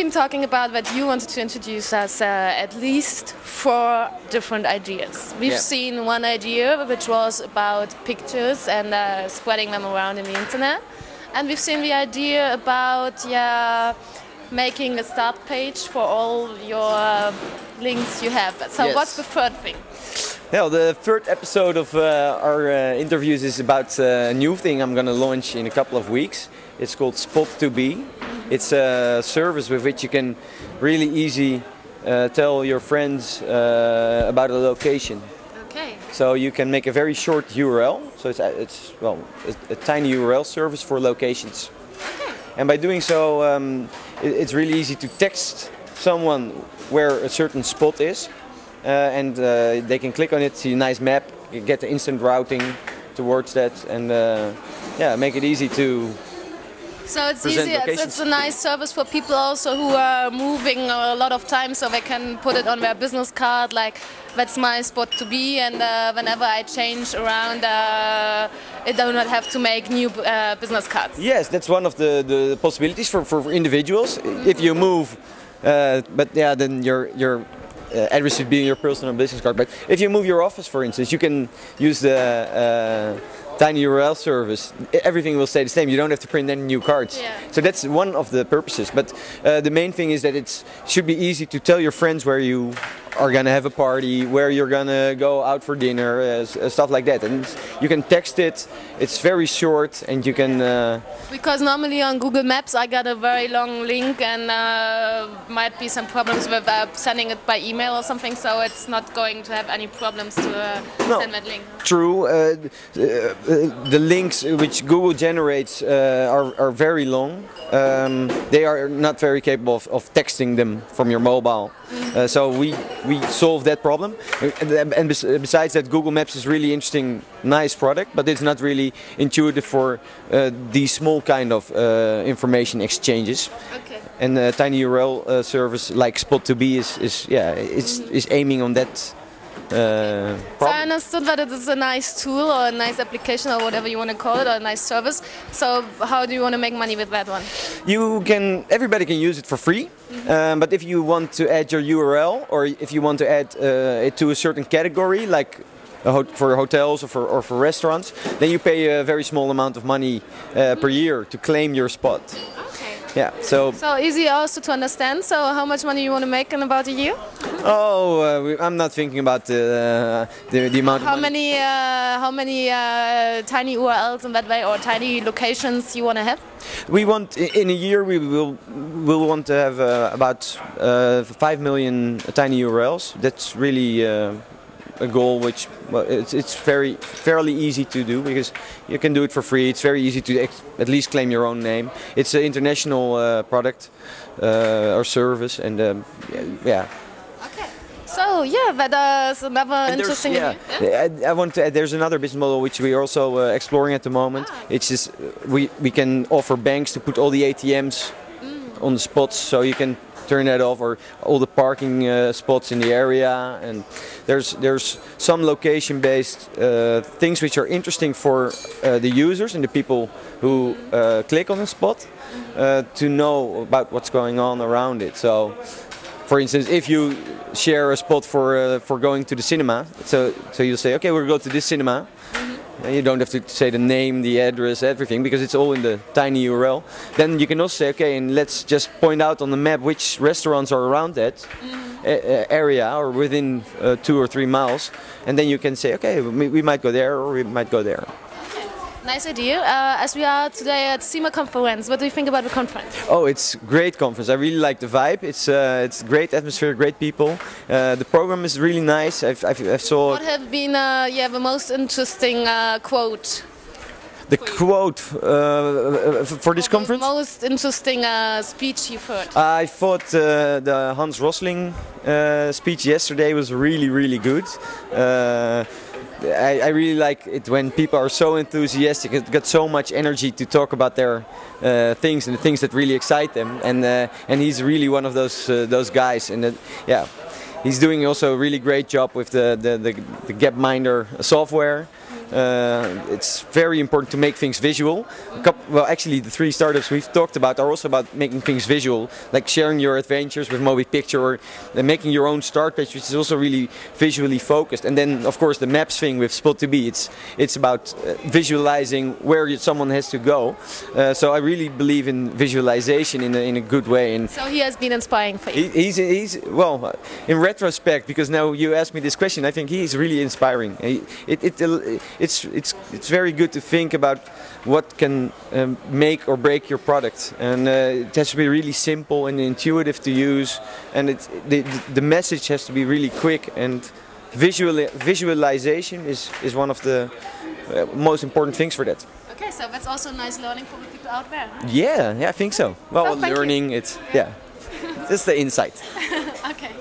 been talking about that you wanted to introduce us at least 4 different ideas. We've seen one idea which was about pictures and spreading them around in the internet. And we've seen the idea about making a start page for all your links you have. So what's the third thing? Well, the third episode of our interviews is about a new thing I'm going to launch in a couple of weeks. It's called Spot2Be. It's a service with which you can really easy tell your friends about a location. Okay. So you can make a very short URL. So it's a tiny URL service for locations. Okay. And by doing so, it's really easy to text someone where a certain spot is. And they can click on it, see a nice map, get the instant routing towards that, and make it easy to. So it's easy. It's a nice service for people also who are moving a lot of time, so they can put it on their business card, like that's my spot to be, and whenever I change around, I do not have to make new business cards. Yes, that's one of the possibilities for individuals. If you move, then your address should be in your personal business card. But if you move your office, for instance, you can use the tiny URL service. Everything will stay the same. You don't have to print any new cards. Yeah. So that's one of the purposes. But the main thing is that it should be easy to tell your friends where you are gonna have a party, where you're gonna go out for dinner, stuff like that. And you can text it. It's very short, and you can. Because normally on Google Maps I got a very long link, and might be some problems with sending it by email or something. So it's not going to have any problems to send that link. True. The links which Google generates are very long. They are not very capable of texting them from your mobile. So we solve that problem. And besides that, Google Maps is really interesting, nice product, but it's not really intuitive for these small kind of information exchanges. Okay. And a tiny URL service like Spot2Be is aiming on that. So I understood that it is a nice tool or a nice application or whatever you want to call it, or a nice service. So how do you want to make money with that one? Everybody can use it for free, but if you want to add your URL, or if you want to add it to a certain category, like for hotels or for restaurants, then you pay a very small amount of money per year to claim your spot. Yeah, so easy also to understand. So how much money you want to make in about a year? Oh, I'm not thinking about the amount of money. How many tiny URLs in that way, or tiny locations you want to have? We want in a year we'll want to have about 5 million tiny URLs. That's really a goal which it's fairly easy to do, because you can do it for free. It's very easy to at least claim your own name. It's an international product or service, and yeah. Okay. So that's another interesting. I want to add, there's another business model which we are also exploring at the moment. It's just we can offer banks to put all the ATMs on the spots, so you can turn that off, or all the parking spots in the area. And there's some location-based things which are interesting for the users and the people who click on a spot to know about what's going on around it. So, for instance, if you share a spot for going to the cinema, so you'll say, okay, we'll go to this cinema. And you don't have to say the name, the address, everything, because it's all in the tiny URL. Then you can also say, okay, and let's just point out on the map which restaurants are around that area, or within 2 or 3 miles. And then you can say, okay, we might go there, or we might go there. Nice idea. As we are today at SIME conference, what do you think about the conference? Oh, it's a great conference. I really like the vibe. It's great atmosphere, great people. The program is really nice. I saw. What have been the most interesting quote? The quote for this conference? The most interesting speech you've heard? I thought the Hans Rosling speech yesterday was really good. I really like it when people are so enthusiastic. It's got so much energy to talk about their things and the things that really excite them. And he's really one of those guys. And he's doing also a really great job with the Gapminder software. It's very important to make things visual. Well, actually, the 3 startups we've talked about are also about making things visual, like sharing your adventures with Moby Picture, or making your own start page, which is also really visually focused. And then, of course, the maps thing with Spot2B, it's about visualizing where someone has to go. So I really believe in visualization in a good way. And so he has been inspiring for you. He's well, in retrospect, because now you asked me this question, I think he's really inspiring. It's very good to think about what can make or break your product, and it has to be really simple and intuitive to use, and the message has to be really quick, and visualization is one of the most important things for that. Okay, so that's also a nice learning for the people out there. Yeah, I think so. Well, So learning, it's just the insight. Okay.